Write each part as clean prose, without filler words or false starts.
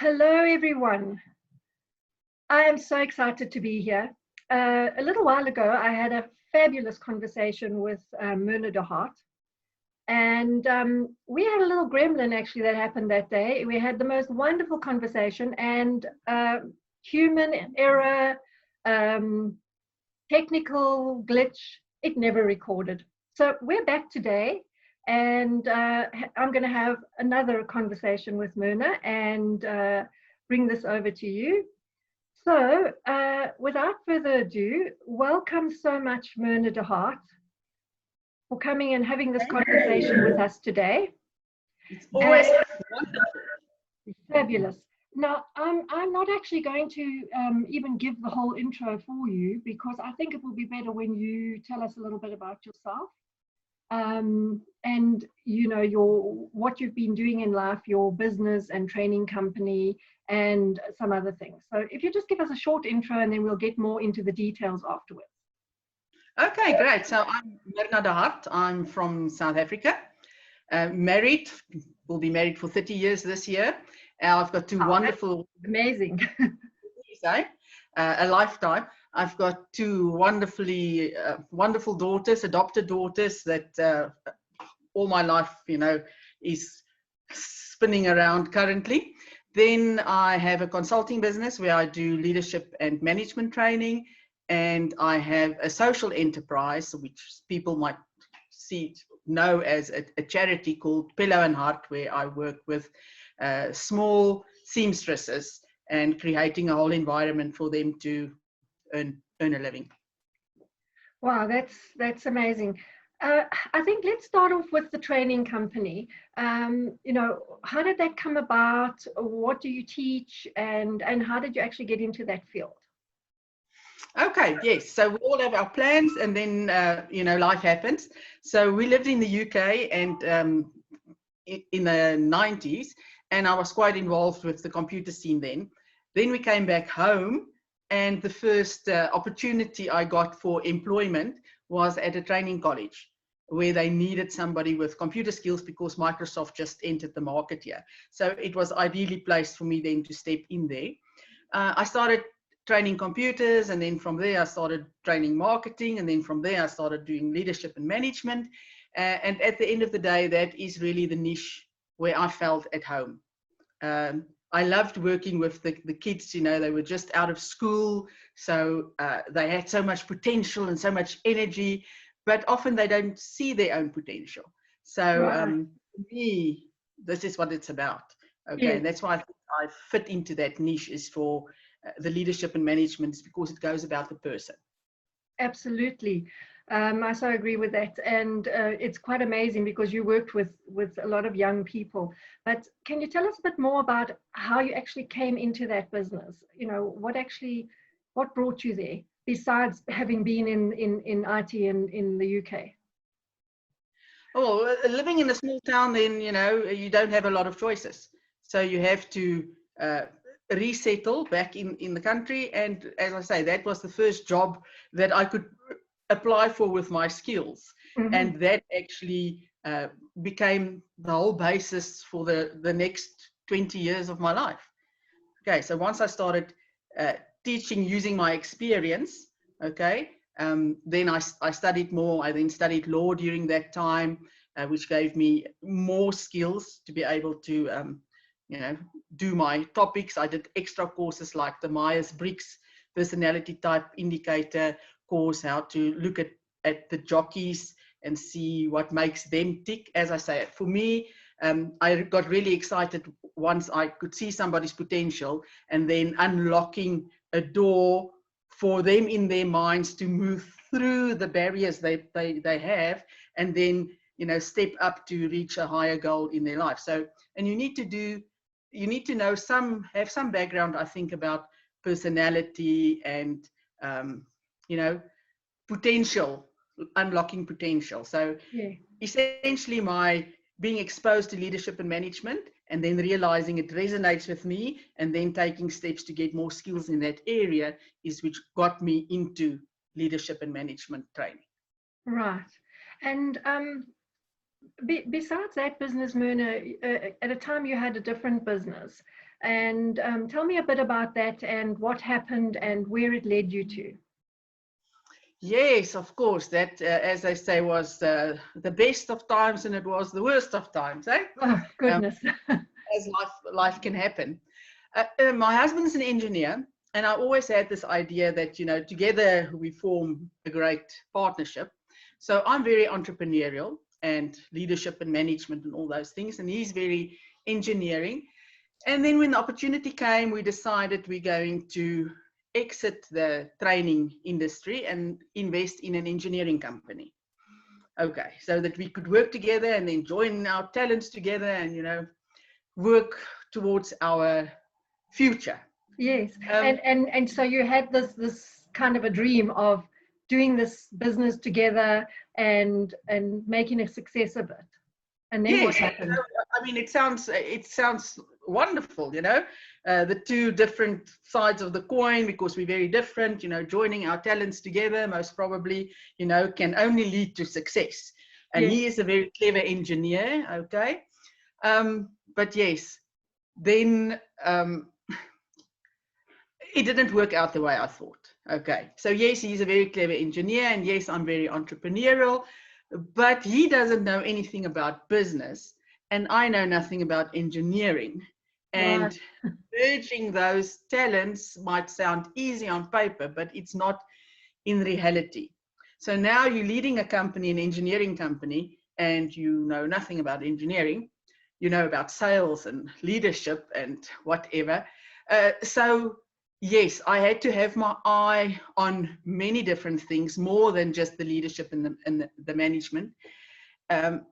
Hello, everyone. I am so excited to be here. A little while ago, I had a fabulous conversation with Mirna de Hart, and we had a little gremlin actually that happened that day. We had the most wonderful conversation, and human error, um, technical glitch, it never recorded. So we're back today, and I'm going to have another conversation with Mirna and bring this over to you. So, without further ado, welcome so much, Mirna de Hart, for coming and having this conversation with us today. It's always wonderful. Fabulous. Now, I'm not actually going to even give the whole intro for you because I think it will be better when you tell us a little bit about yourself and what you've been doing in life, your business and training company, and some other things. So if you just give us a short intro and then we'll get more into the details afterwards. Okay, great. So I'm Mirna de Hart. I'm from South Africa. Married, will be married for 30 years this year. I've got two wonderful... Amazing. A lifetime. I've got two wonderful daughters, adopted daughters that all my life, is spinning around currently. Then I have a consulting business where I do leadership and management training, and I have a social enterprise, which people might know as a charity called Pelo&Hart, where I work with small seamstresses and creating a whole environment for them to earn a living. Wow, that's amazing. I think let's start off with the training company. How did that come about? What do you teach, and how did you actually get into that field? Okay, yes. So we all have our plans, and then life happens. So we lived in the UK and in the 90s, and I was quite involved with the computer scene then. Then we came back home, and the first opportunity I got for employment was at a training college where they needed somebody with computer skills because Microsoft just entered the market here. So it was ideally placed for me then to step in there. I started training computers, and then from there I started training marketing, and then from there I started doing leadership and management. And at the end of the day, that is really the niche where I felt at home. I loved working with the kids, they were just out of school, so they had so much potential and so much energy, but often they don't see their own potential. So for me, this is what it's about. Okay, yes. And that's why I fit into that niche, is for the leadership and management, because it goes about the person. Absolutely. I so agree with that, and it's quite amazing because you worked with a lot of young people. But can you tell us a bit more about how you actually came into that business? What brought you there, besides having been in IT in the UK? Oh, living in a small town, then you don't have a lot of choices, so you have to resettle back in the country. And as I say, that was the first job that I could apply for with my skills. Mm-hmm. And that actually became the whole basis for the next 20 years of my life. Okay, so once I started teaching using my experience, okay, then I studied more. I then studied law during that time, which gave me more skills to be able to do my topics. I did extra courses like the Myers-Briggs personality type indicator course, how to look at the jockeys and see what makes them tick. As I say, for me, I got really excited once I could see somebody's potential and then unlocking a door for them in their minds to move through the barriers they have, and then step up to reach a higher goal in their life. So, and you need to know have some background, I think, about personality and potential, unlocking potential. So essentially my being exposed to leadership and management, and then realizing it resonates with me, and then taking steps to get more skills in that area, is which got me into leadership and management training. Right. And besides that business, Mirna, at a time you had a different business. And tell me a bit about that and what happened and where it led you to. Yes, of course. That, as I say, was the best of times, and it was the worst of times, eh? Oh, goodness. As life can happen. My husband's an engineer, and I always had this idea that, you know, together we form a great partnership. So I'm very entrepreneurial and leadership and management and all those things, and he's very engineering. And then when the opportunity came, we decided we're going to exit the training industry and invest in an engineering company. Okay, so that we could work together and then join our talents together and, you know, work towards our future. Yes, and so you had this kind of a dream of doing this business together and making a success of it. And then what happened? I mean, it sounds wonderful, you know, the two different sides of the coin, because we're very different, you know, joining our talents together most probably, you know, can only lead to success. And Yes. he is a very clever engineer, okay. But yes, then it didn't work out the way I thought. Okay, so yes, he's a very clever engineer, and yes, I'm very entrepreneurial, but he doesn't know anything about business, and I know nothing about engineering. And merging those talents might sound easy on paper, but it's not in reality. So now you're leading a company, an engineering company, and you know nothing about engineering. You know about sales and leadership and whatever. So yes, I had to have my eye on many different things, more than just the leadership and the management.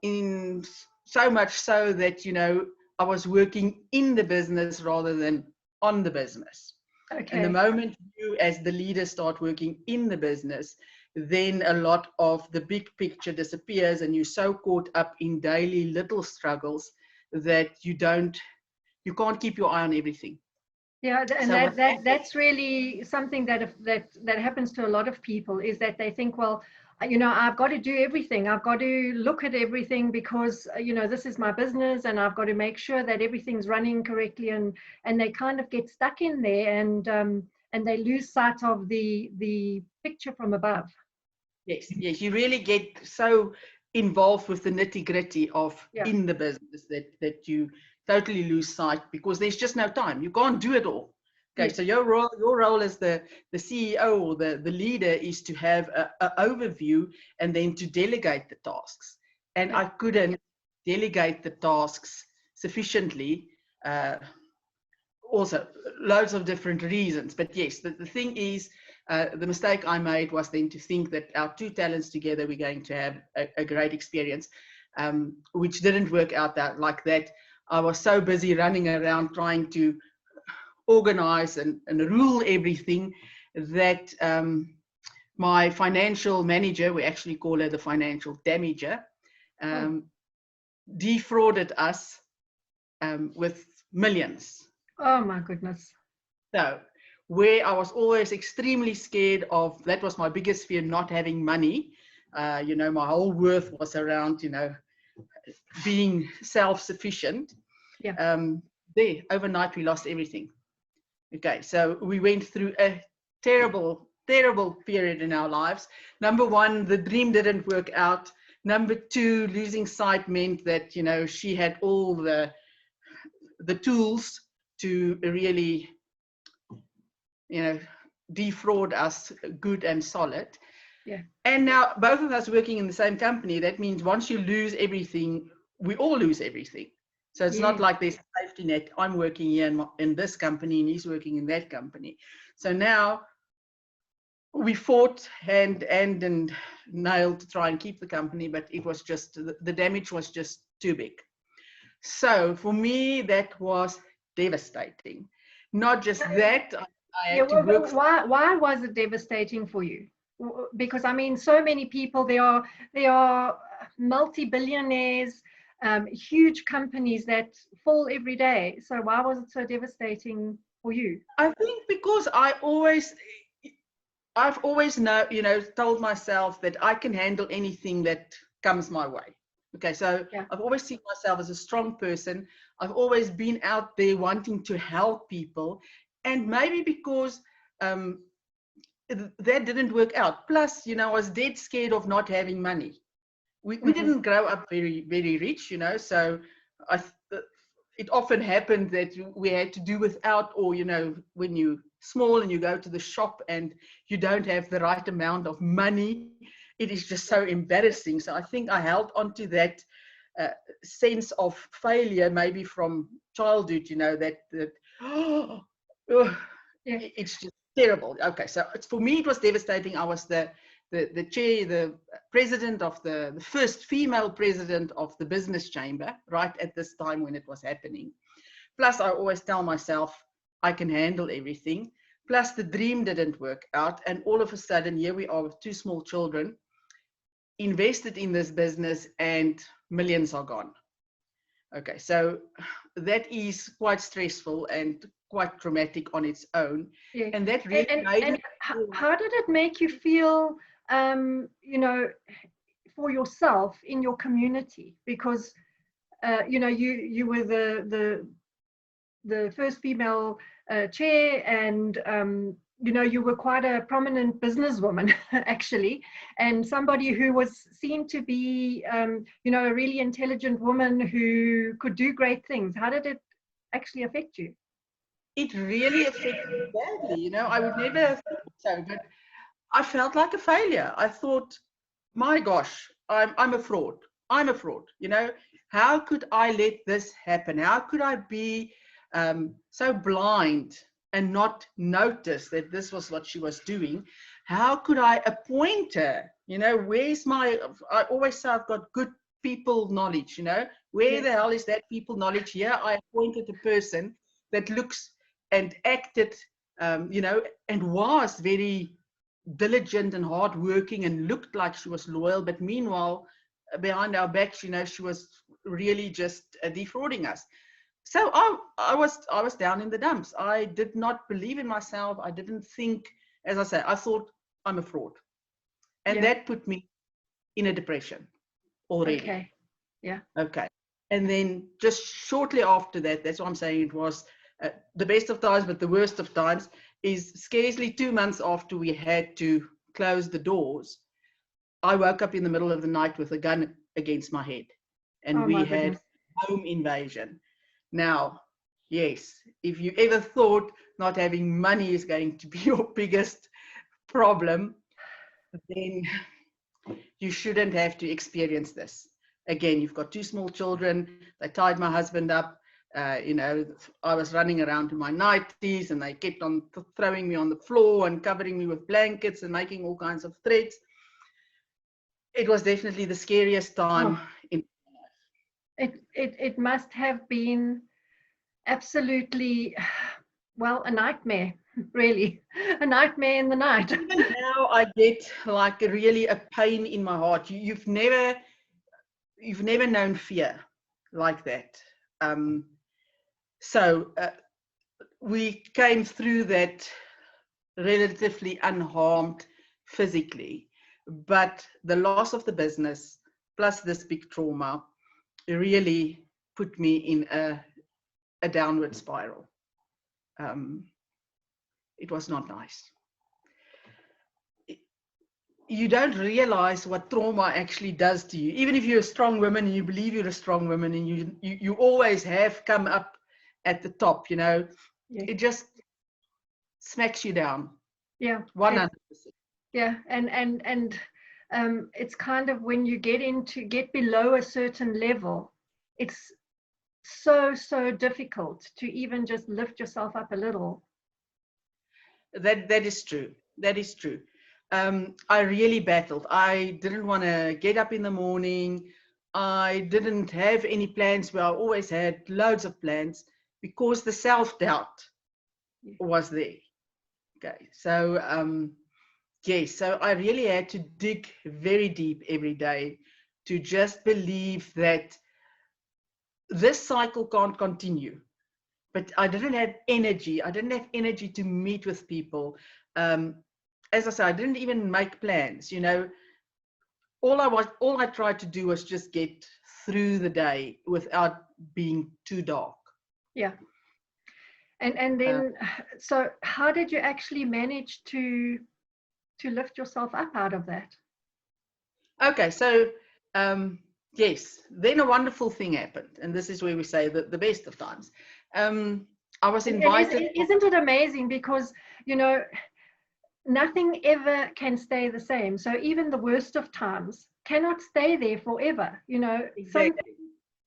In so much so that, you know, I was working in the business rather than on the business. Okay. And the moment you, as the leader, start working in the business, then a lot of the big picture disappears, and you're so caught up in daily little struggles that you can't keep your eye on everything. Yeah, and So that's really something that happens to a lot of people, is that they think, well, you know, I've got to do everything. I've got to look at everything because, you know, this is my business and I've got to make sure that everything's running correctly, and they kind of get stuck in there, and they lose sight of the picture from above. Yes, you really get so involved with the nitty-gritty of in the business that you totally lose sight, because there's just no time. You can't do it all. Okay, so your role as the CEO or the leader is to have an overview and then to delegate the tasks. And I couldn't delegate the tasks sufficiently. Also, loads of different reasons. But yes, the thing is, the mistake I made was then to think that our two talents together, we're going to have a great experience, which didn't work out like that. I was so busy running around trying to organize and rule everything that my financial manager, we actually call her the financial damager, defrauded us with millions. Oh my goodness. So where I was always extremely scared of, that was my biggest fear, not having money. You know, my whole worth was around, you know, being self-sufficient. There, overnight, we lost everything. Okay, so we went through a terrible, terrible period in our lives. Number one, the dream didn't work out. Number two, losing sight meant that, you know, she had all the tools to really, you know, defraud us good and solid. Yeah. And now both of us working in the same company, that means once you lose everything, we all lose everything. So it's not like there's a safety net. I'm working here in this company and he's working in that company. So now we fought hand and nail to try and keep the company, but it was just, the damage was just too big. So for me, that was devastating. Not just that, I had to work. Why was it devastating for you? Because I mean, so many people, they are multi-billionaires, huge companies that fall every day. So why was it so devastating for you? I think because I've always told myself that I can handle anything that comes my way. Okay, so Yeah. I've always seen myself as a strong person. I've always been out there wanting to help people. And maybe because that didn't work out. Plus, I was dead scared of not having money. We didn't grow up very, very rich, so I, it often happened that we had to do without, or, when you're small and you go to the shop and you don't have the right amount of money, it is just so embarrassing. So I think I held on to that sense of failure, maybe from childhood, that oh, Yeah. it's just terrible. Okay, so for me, it was devastating. I was the chair, the president of the first female president of the business chamber, right at this time when it was happening. Plus, I always tell myself I can handle everything. Plus, the dream didn't work out. And all of a sudden, here we are with 2 small children, invested in this business, and millions are gone. Okay, so that is quite stressful and quite traumatic on its own. Yeah. And that really and how did it make you feel, for yourself in your community? Because, you were the first female chair, and you were quite a prominent businesswoman actually, and somebody who was seen to be a really intelligent woman who could do great things. How did it actually affect you? It really affected me badly. I would never have thought so, but I felt like a failure. I thought, my gosh, I'm a fraud. I'm a fraud. How could I let this happen? How could I be so blind and not notice that this was what she was doing? How could I appoint her? Where's I always say I've got good people knowledge, where the hell is that people knowledge here? I appointed a person that looks and acted, and was very diligent and hardworking and looked like she was loyal, but meanwhile, behind our backs, she was really just defrauding us. So I was down in the dumps. I did not believe in myself. I didn't think, as I said, I thought I'm a fraud, and that put me in a depression already. Okay. Yeah. Okay. And then just shortly after that, that's what I'm saying, it was the best of times, but the worst of times, is scarcely 2 months after we had to close the doors, I woke up in the middle of the night with a gun against my head, and we had home invasion. Now, yes, if you ever thought not having money is going to be your biggest problem, then you shouldn't have to experience this. Again, you've got 2 small children. They tied my husband up. I was running around in my nighties, and they kept on throwing me on the floor and covering me with blankets and making all kinds of threats. It was definitely the scariest time in my life. It must have been absolutely, well, a nightmare, really, a nightmare in the night. Even now, I get like really a pain in my heart. You've never known fear like that. So we came through that relatively unharmed physically, but the loss of the business plus this big trauma really put me in a downward spiral. It was not nice. You don't realize what trauma actually does to you. Even if you're a strong woman and you believe you're a strong woman, and you always have come up at the top, it just smacks you down. Yeah. 100%. Yeah. And it's kind of when you get below a certain level, it's so difficult to even just lift yourself up a little. That is true. That is true. I really battled. I didn't want to get up in the morning. I didn't have any plans, where I always had loads of plans, because the self-doubt was there. Okay, so yes, so I really had to dig very deep every day to just believe that this cycle can't continue. But I didn't have energy. I didn't have energy to meet with people. As I said, I didn't even make plans. All I tried to do was just get through the day without being too dark. Yeah. And then, so how did you actually manage to lift yourself up out of that? Okay, so yes, then a wonderful thing happened, and this is where we say that the best of times. I was invited. Isn't it amazing? Because, you know, nothing ever can stay the same. So even the worst of times cannot stay there forever. You know, Exactly. something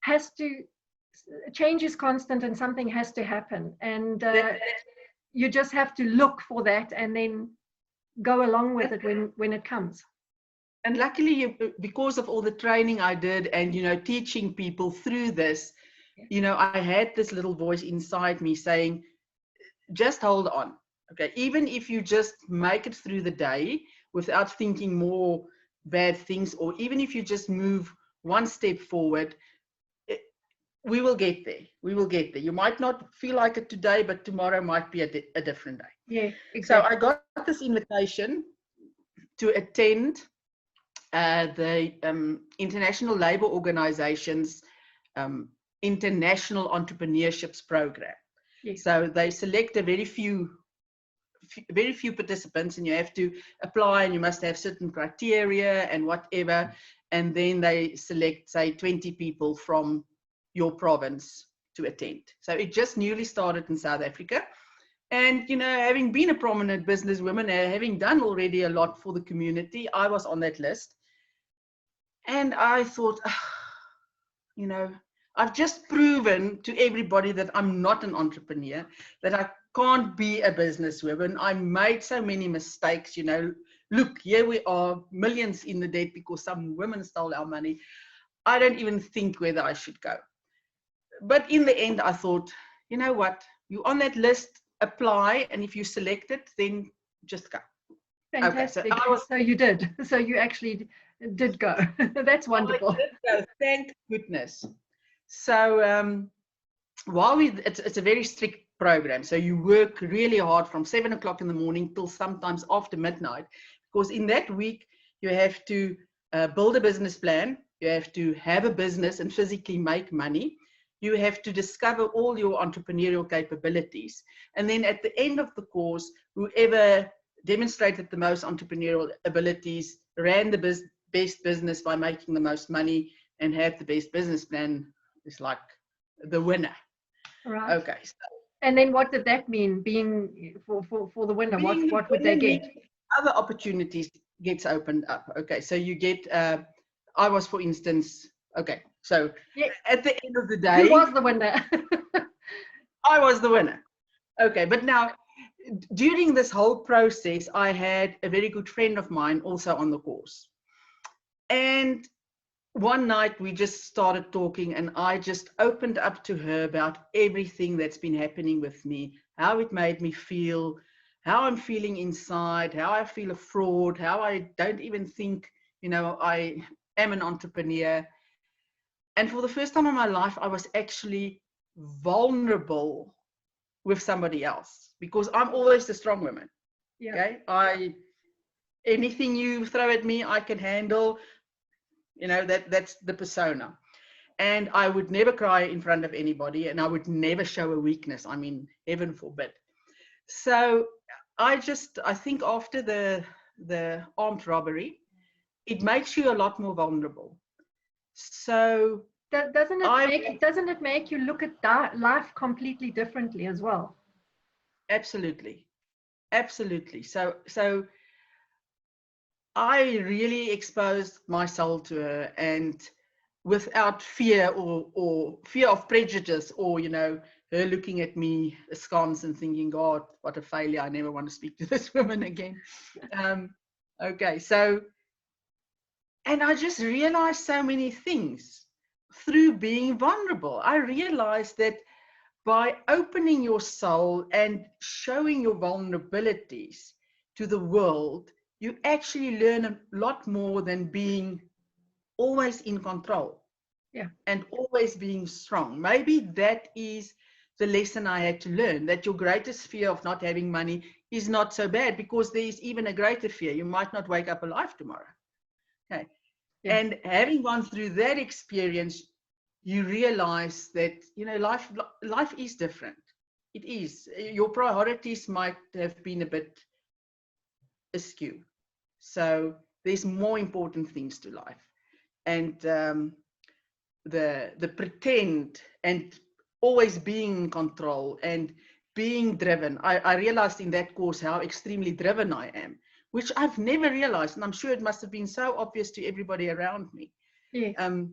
has to, change is constant, and something has to happen. And you just have to look for that and then go along with it when it comes. And luckily, because of all the training I did and, you know, teaching people through this, you know, I had this little voice inside me saying, just hold on. Okay, even if you just make it through the day without thinking more bad things, or even if you just move one step forward, we will get there. We will get there. You might not feel like it today, but tomorrow might be a different day. Yeah, exactly. So I got this invitation to attend the International Labour Organization's International Entrepreneurships Program. Yes. So they select a very few participants, and you have to apply, and you must have certain criteria and whatever, and then they select, say, 20 people from your province to attend. So it just newly started in South Africa. And, you know, having been a prominent businesswoman, having done already a lot for the community, I was on that list. And I thought, you know, I've just proven to everybody that I'm not an entrepreneur, that I can't be a businesswoman. I made so many mistakes, you know. Look, here we are, millions in the debt because some women stole our money. I don't even think whether I should go. But in the end, I thought, you know what, you're on that list, apply, and if you select it, then just go. Fantastic. Okay, so you did. So you actually did go. That's wonderful. I did go, thank goodness. So while it's a very strict program, so you work really hard from 7 o'clock in the morning till sometimes after midnight, because in that week you have to build a business plan, you have to have a business and physically make money, you have to discover all your entrepreneurial capabilities, and then at the end of the course, whoever demonstrated the most entrepreneurial abilities, ran the best business by making the most money, and had the best business plan is like the winner. Right. Okay. So and then what did that mean, being for the winner? What would they get? Other opportunities gets opened up. Okay, so you get, I was, for instance, okay, so at the end of the day, who was the winner? I was the winner. Okay, but now during this whole process, I had a very good friend of mine also on the course. And one night we just started talking, and I just opened up to her about everything that's been happening with me, how it made me feel, how I'm feeling inside, how I feel a fraud, how I don't even think, you know, I am an entrepreneur. And for the first time in my life, I was actually vulnerable with somebody else, because I'm always the strong woman. Yeah. Okay, anything you throw at me, I can handle. You know, that's the persona. And I would never cry in front of anybody, and I would never show a weakness. I mean, heaven forbid. So I think after the armed robbery, it makes you a lot more vulnerable. So doesn't it make you look at life completely differently as well? Absolutely. Absolutely. So I really exposed my soul to her, and without fear or fear of prejudice, or, you know, her looking at me askance and thinking, God, what a failure, I never want to speak to this woman again. Okay, so, and I just realized so many things through being vulnerable. I realized that by opening your soul and showing your vulnerabilities to the world, you actually learn a lot more than being always in control. Yeah. And always being strong. Maybe that is the lesson I had to learn, that your greatest fear of not having money is not so bad, because there is even a greater fear. You might not wake up alive tomorrow. Okay. Yeah. And having gone through that experience, you realize that, life is different. It is. Your priorities might have been a bit askew. So there's more important things to life. And the pretend and always being in control and being driven. I realized in that course how extremely driven I am, which I've never realized. And I'm sure it must have been so obvious to everybody around me. Yeah.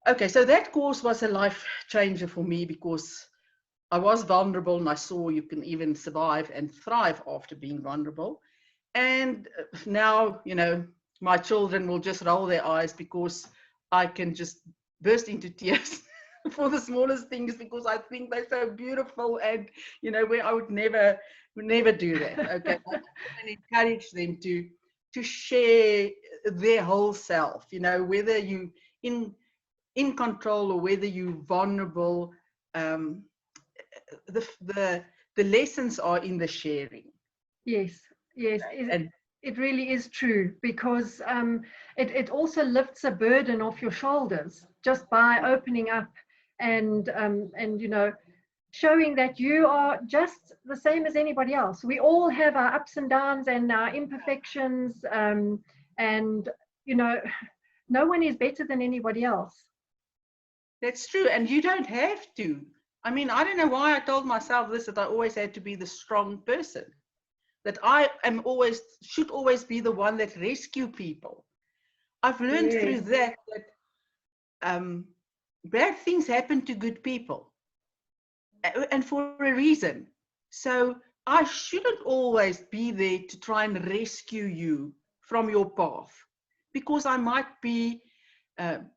Okay, so that course was a life changer for me because I was vulnerable, and I saw you can even survive and thrive after being vulnerable. And now, my children will just roll their eyes because I can just burst into tears for the smallest things because I think they're so beautiful, and where I would never do that. Okay, and encourage them to share their whole self. Whether you in control or whether you're vulnerable, the lessons are in the sharing. Yes, yes, And it really is true, because it also lifts a burden off your shoulders just by opening up and showing that you are just the same as anybody else. We all have our ups and downs and our imperfections, and no one is better than anybody else. that's true. And you don't have to. I mean, I don't know why I told myself this, that I always had to be the strong person, that I should always be the one that rescue people. I've learned through that bad things happen to good people, and for a reason. So I shouldn't always be there to try and rescue you from your path, because I might be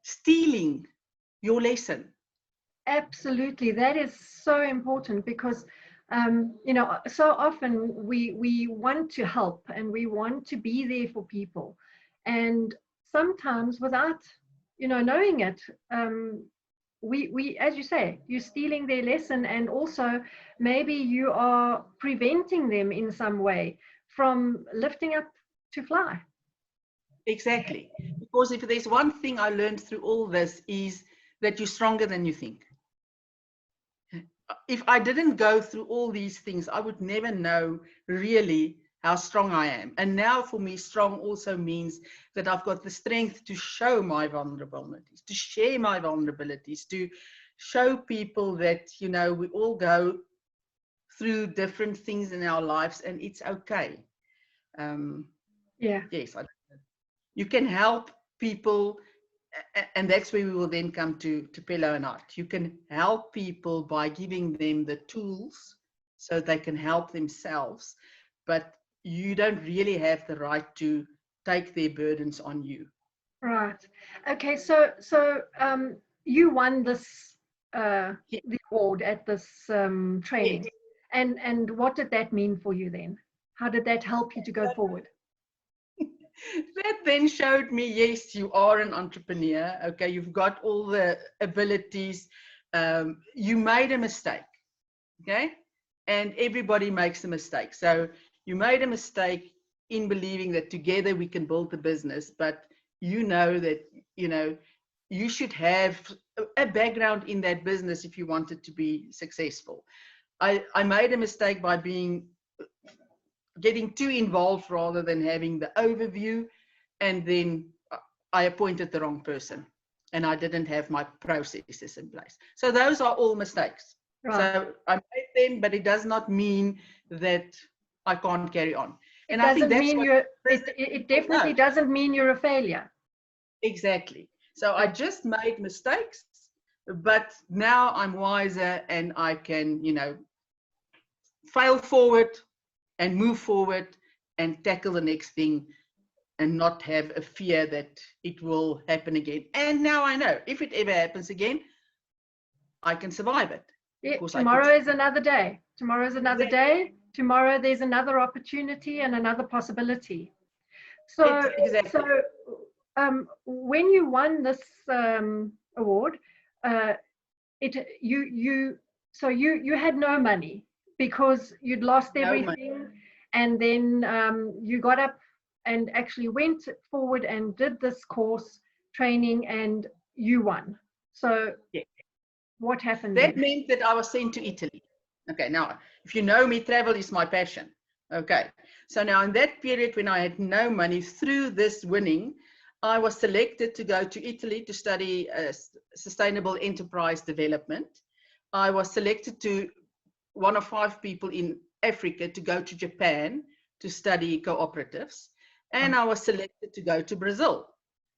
stealing your lesson. Absolutely, that is so important, because so often we want to help and we want to be there for people, and sometimes without knowing it, we as you say, you're stealing their lesson, and also maybe you are preventing them in some way from lifting up to fly. Exactly, because if there's one thing I learned through all this, is that you're stronger than you think. If I didn't go through all these things, I would never know really how strong I am. And now for me, strong also means that I've got the strength to show my vulnerabilities, to share my vulnerabilities, to show people that, we all go through different things in our lives, and it's okay. Yes, you can help people. And that's where we will then come to Pelo&Hart. You can help people by giving them the tools so they can help themselves, but you don't really have the right to take their burdens on you. Right. Okay. So you won this the award at this training, Yes. and what did that mean for you then? How did that help you to go forward? That then showed me, yes, you are an entrepreneur. Okay, you've got all the abilities. You made a mistake. Okay, and everybody makes a mistake. So you made a mistake in believing that together we can build a business, but that you should have a background in that business if you want it to be successful. I made a mistake by getting too involved rather than having the overview, and then I appointed the wrong person, and I didn't have my processes in place. So those are all mistakes. Right. So I made them, but it does not mean that I can't carry on. It doesn't mean it definitely doesn't mean you're a failure. Exactly. So I just made mistakes, but now I'm wiser, and I can, fail forward and move forward and tackle the next thing, and not have a fear that it will happen again. And now I know if it ever happens again, I can survive it. Yeah, tomorrow is another day. Tomorrow is another day. Tomorrow there's another opportunity and another possibility. So, exactly. When you won this award, you had no money because you'd lost everything, and then you got up and actually went forward and did this course training, and you won. So Yeah. what happened That then? meant that I was sent to Italy. Okay, now, if you know me, travel is my passion. Okay, so now in that period when I had no money, through this winning, I was selected to go to Italy to study sustainable enterprise development. I was selected to one of 5 people in Africa to go to Japan to study cooperatives. And I was selected to go to Brazil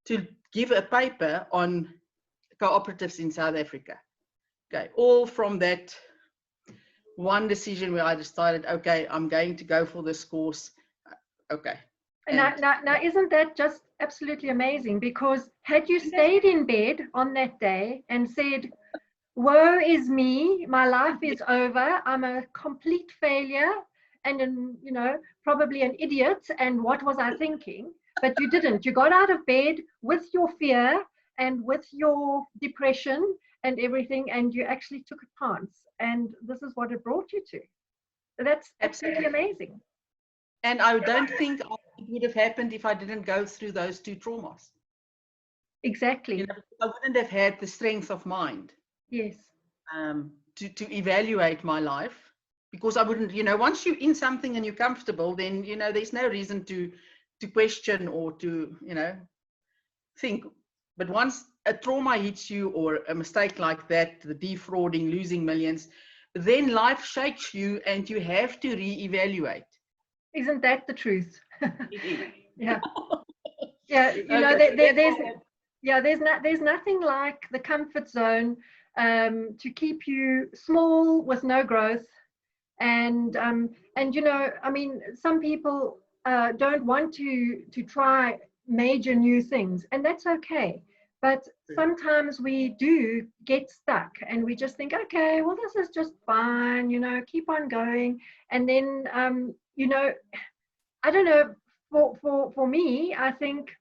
to give a paper on cooperatives in South Africa. Okay, all from that one decision where I decided, okay, I'm going to go for this course. Okay. Now, isn't that just absolutely amazing? Because had you stayed in bed on that day and said, woe is me, my life is over, I'm a complete failure and probably an idiot, and what was I thinking? But you didn't. You got out of bed with your fear and with your depression and everything, and you actually took a chance, and this is what it brought you to. That's absolutely amazing. And I don't think it would have happened if I didn't go through those 2 traumas. Exactly. I wouldn't have had the strength of mind. Yes. To evaluate my life, because I wouldn't, once you're in something and you're comfortable, then, there's no reason to question or to, think. But once a trauma hits you or a mistake like that, the defrauding, losing millions, then life shakes you and you have to reevaluate. Isn't that the truth? It is. Yeah. Yeah, there's nothing like the comfort zone to keep you small with no growth. And I mean, some people don't want to try major new things, and that's okay. But sometimes we do get stuck and we just think, okay, well, this is just fine, keep on going. And then, I don't know, for me, I think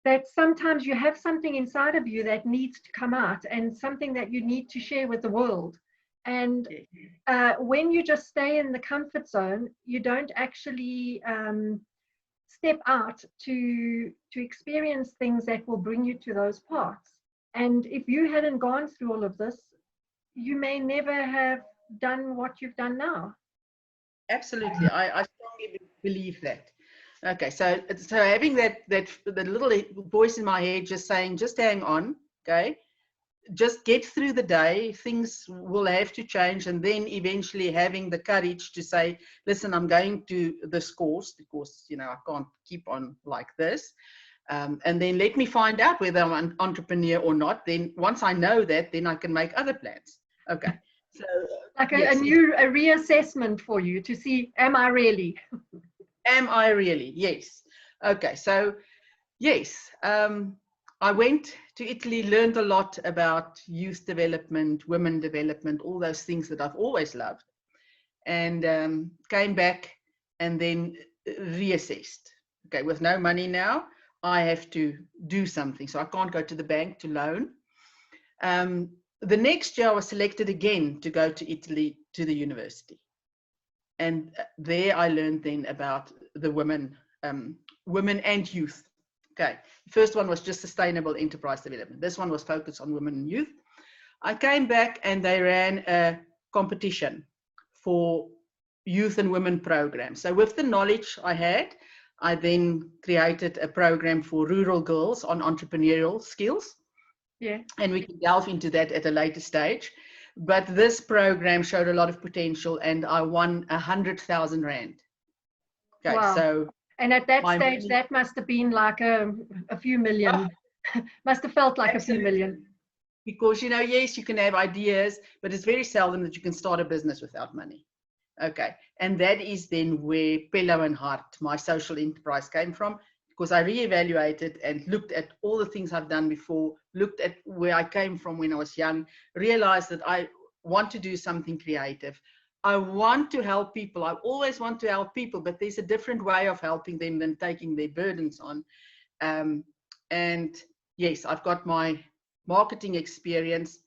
that sometimes you have something inside of you that needs to come out and something that you need to share with the world. And when you just stay in the comfort zone, you don't actually step out to experience things that will bring you to those parts. And if you hadn't gone through all of this, you may never have done what you've done now. Absolutely. I strongly believe that. Okay, so having that the little voice in my head just saying, just hang on, okay, just get through the day, things will have to change, and then eventually having the courage to say, listen, I'm going to this course because I can't keep on like this, and then let me find out whether I'm an entrepreneur or not. Then once I know that, then I can make other plans. Okay. So like a reassessment for you to see, am I really? Am I really? Yes. Okay. So, yes, I went to Italy, learned a lot about youth development, women development, all those things that I've always loved, and came back and then reassessed. Okay, with no money now, I have to do something. So I can't go to the bank to loan. The next year, I was selected again to go to Italy to the university. And there I learned then about the women and youth. Okay, the first one was just sustainable enterprise development. This one was focused on women and youth. I came back and they ran a competition for youth and women programs. So with the knowledge I had, I then created a program for rural girls on entrepreneurial skills. Yeah. And we can delve into that at a later stage. But this program showed a lot of potential, and I won 100,000 Rand. Okay, wow. So. And at that stage, that must have been like a few million. Must have felt like absolutely. A few million. Because, yes, you can have ideas, but it's very seldom that you can start a business without money. Okay. And that is then where Pelo&Hart, my social enterprise, came from, because I reevaluated and looked at all the things I've done before, looked at where I came from when I was young, realized that I want to do something creative. I want to help people. I always want to help people, but there's a different way of helping them than taking their burdens on. And yes, I've got my marketing experience,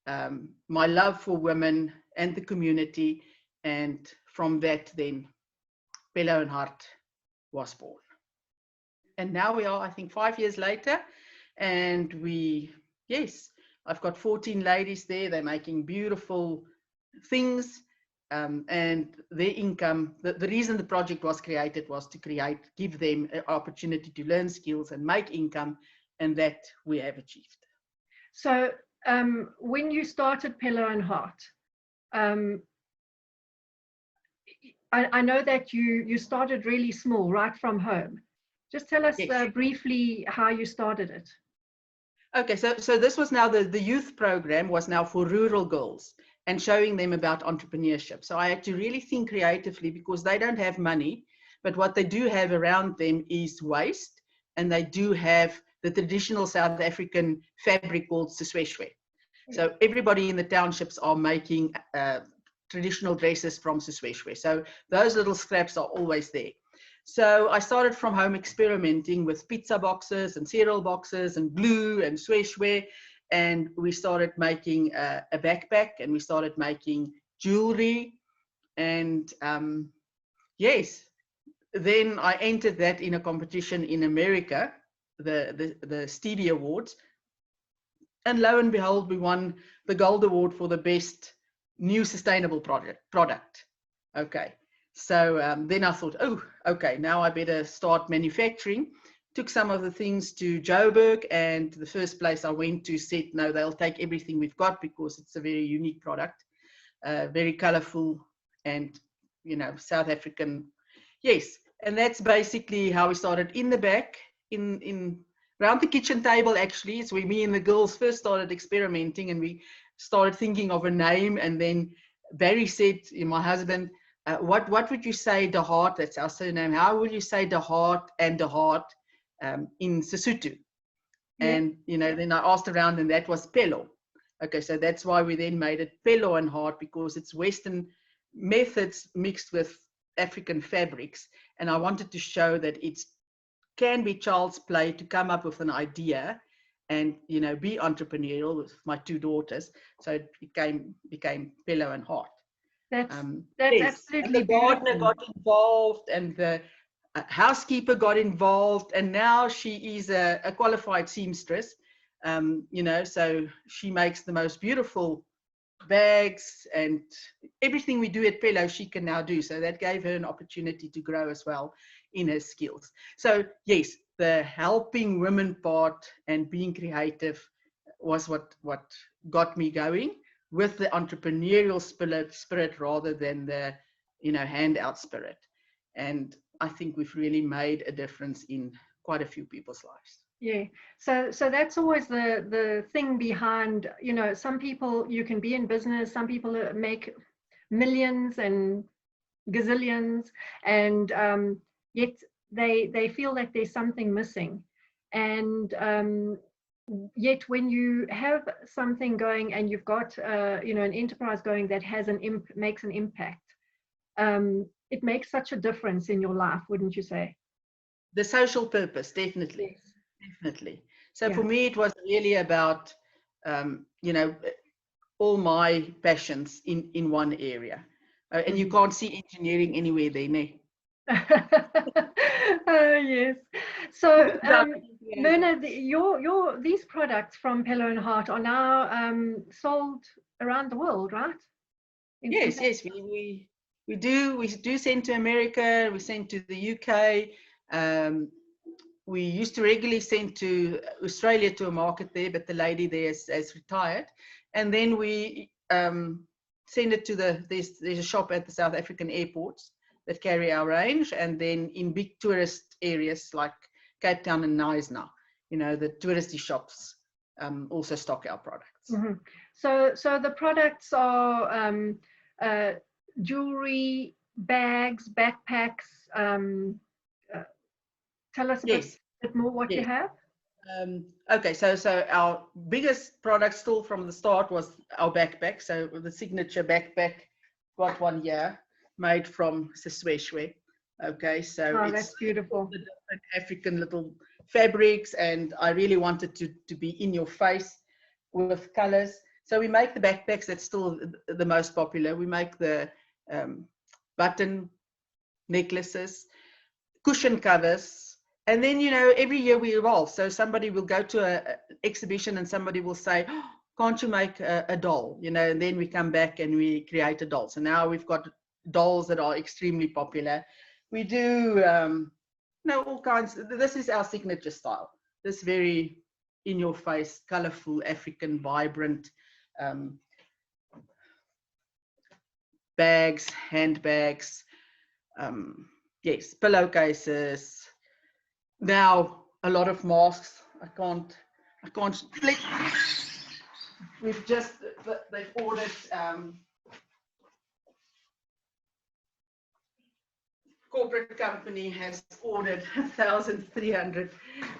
my love for women and the community. And from that, then Pelo&Hart was born. And now we are, I think, 5 years later, and we I've got 14 ladies there. They're making beautiful things. And their income, the reason the project was created was to give them an opportunity to learn skills and make income, and that we have achieved. So when you started Pelo&Hart, I know that you started really small, right from home. Just tell us Yes. briefly how you started it. Okay, so this was now the youth program was now for rural girls and showing them about entrepreneurship. So I had to really think creatively because they don't have money, but what they do have around them is waste, and they do have the traditional South African fabric called seshweshwe. So everybody in the townships are making traditional dresses from seshweshwe. So those little scraps are always there. So I started from home experimenting with pizza boxes and cereal boxes and glue and seshweshwe, and we started making a backpack, and we started making jewelry, and yes, then I entered that in a competition in America, the Stevie Awards, and lo and behold, we won the Gold Award for the best new sustainable product. Okay. So then I thought, oh, okay, now I better start manufacturing. Took some of the things to Joburg, and the first place I went to said, no, they'll take everything we've got because it's a very unique product, very colorful, and, you know, South African. Yes, and that's basically how we started in the back, in around the kitchen table, actually. It's where me and the girls first started experimenting, and we started thinking of a name, and then Barry said, my husband, what would you say de Hart, that's our surname, how would you say de Hart and de Hart in Sesotho? Yeah. And, you know, then I asked around, and that was Pelo. Okay, so that's why we then made it Pelo&Hart, because it's Western methods mixed with African fabrics. And I wanted to show that it can be child's play to come up with an idea and, you know, be entrepreneurial with my two daughters. So it became Pelo&Hart. That's Yes, absolutely and the gardener beautiful. got involved, and the housekeeper got involved, and now she is a qualified seamstress. You know, so she makes the most beautiful bags, and everything we do at Pelo she can now do. So that gave her an opportunity to grow as well in her skills. So yes, the helping women part and being creative was what got me going, with the entrepreneurial spirit rather than the, you know, handout spirit. And I think we've really made a difference in quite a few people's lives. Yeah. So that's always the thing behind, you know, some people, you can be in business, some people make millions and gazillions, and yet they feel that there's something missing. And yet when you have something going and you've got you know, an enterprise going that has makes an impact, it makes such a difference in your life, wouldn't you say? The social purpose, definitely. Yes. Definitely. So Yeah. for me, it was really about, you know, all my passions in one area. And you can't see engineering anywhere there, no? Yes. So, Yeah. Mirna, these products from Pelo&Hart are now sold around the world, right? Yes, yes, we do send to America, we send to the UK. We used to regularly send to Australia to a market there, but the lady there has retired. And then we send it to there's a shop at the South African airports that carry our range. And then in big tourist areas like Cape Town and Knysna, you know, the touristy shops also stock our products. Mm-hmm. So the products are jewelry, bags, backpacks. Tell us a bit more what you have. Okay, so our biggest product still from the start was our backpack. So the signature backpack, got one here, made from seshweshwe. Okay, so it's that's beautiful. The different African little fabrics, and I really wanted to be in your face with colors. So we make the backpacks that's still the most popular. We make the button necklaces, cushion covers, and then, you know, every year we evolve. So somebody will go to an exhibition and somebody will say, oh, can't you make a doll? You know, and then we come back and we create a doll. So now we've got dolls that are extremely popular. We do, you know, all kinds. This is our signature style. This very in your face, colorful, African, vibrant bags, handbags, yes, pillowcases. Now a lot of masks. I can't click. We've just, they've ordered corporate company has ordered 1,300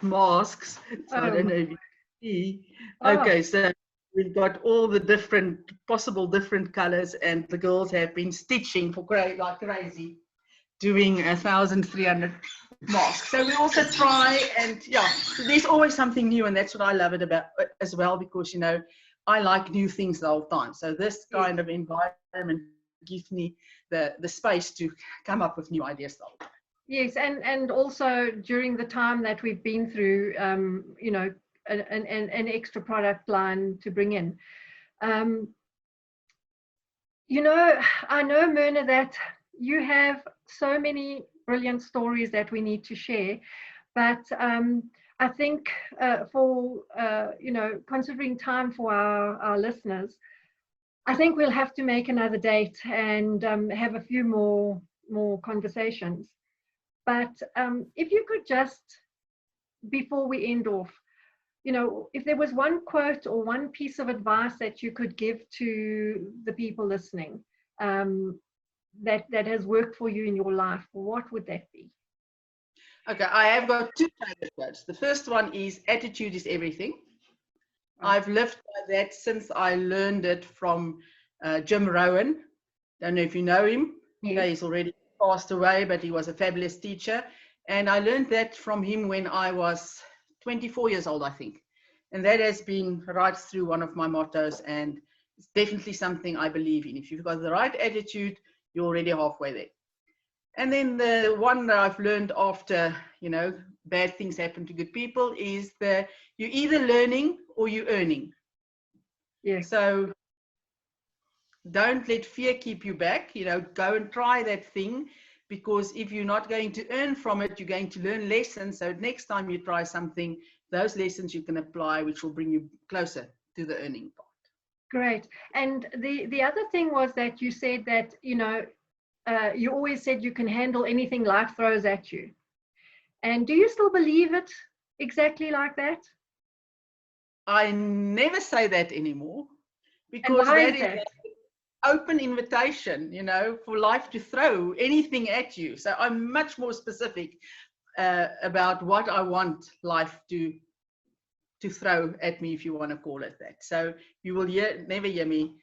masks. So I don't know if you see. Okay, so we've got all the different possible different colors, and the girls have been stitching for like crazy, doing 1,300 masks. So we also try, and yeah, there's always something new, and that's what I love it about as well, because you know I like new things the whole time. So this kind of environment gives me the space to come up with new ideas the whole time. Yes, and also during the time that we've been through, you know, an extra product line to bring in. You know, I know, Mirna, that you have so many brilliant stories that we need to share, but I think for, you know, considering time for our listeners, I think we'll have to make another date and have a few more conversations. But if you could just, before we end off, you know, if there was one quote or one piece of advice that you could give to the people listening that has worked for you in your life, what would that be? Okay, I have got two favorite quotes. The first one is, attitude is everything. I've lived by that since I learned it from Jim Rowan. Don't know if you know him. Yes. Okay, he's already passed away, but he was a fabulous teacher. And I learned that from him when I was 24 years old, I think. And that has been right through one of my mottos, and it's definitely something I believe in. If you've got the right attitude, you're already halfway there. And then the one that I've learned after, you know, bad things happen to good people is that you're either learning or you're earning. Yeah. So don't let fear keep you back. You know, go and try that thing, because if you're not going to earn from it, you're going to learn lessons. So next time you try something, those lessons you can apply, which will bring you closer to the earning part. Great. And the other thing was that you said that, you know, you always said you can handle anything life throws at you. And do you still believe it exactly like that? I never say that anymore, because that is an open invitation, you know, for life to throw anything at you. So I'm much more specific about what I want life to throw at me, if you want to call it that. So you will never hear me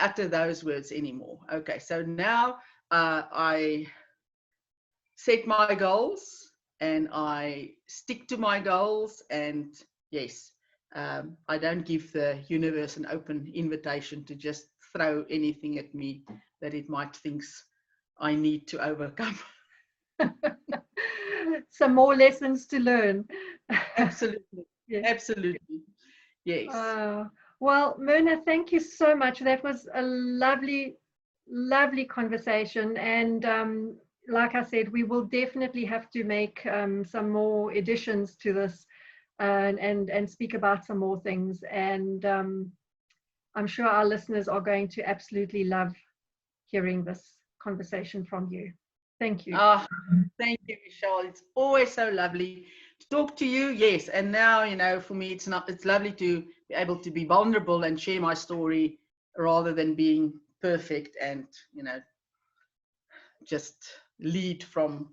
utter those words anymore. Okay, so now I set my goals and I stick to my goals, and yes, I don't give the universe an open invitation to just throw anything at me that it might think I need to overcome. Some more lessons to learn. Absolutely. Yeah. Absolutely. Yes. Well, Mirna, thank you so much. That was a lovely, lovely conversation. And like I said, we will definitely have to make some more additions to this and speak about some more things. And I'm sure our listeners are going to absolutely love hearing this conversation from you. Thank you. Thank you, Michelle. It's always so lovely to talk to you. Yes, and now, you know, for me, it's lovely to be able to be vulnerable and share my story rather than being perfect and, you know, just lead from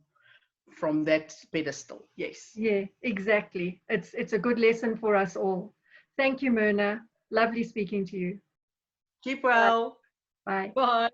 that pedestal. Yes. Yeah, exactly. It's a good lesson for us all. Thank you, Mirna. Lovely speaking to you. Keep well. Bye. Bye.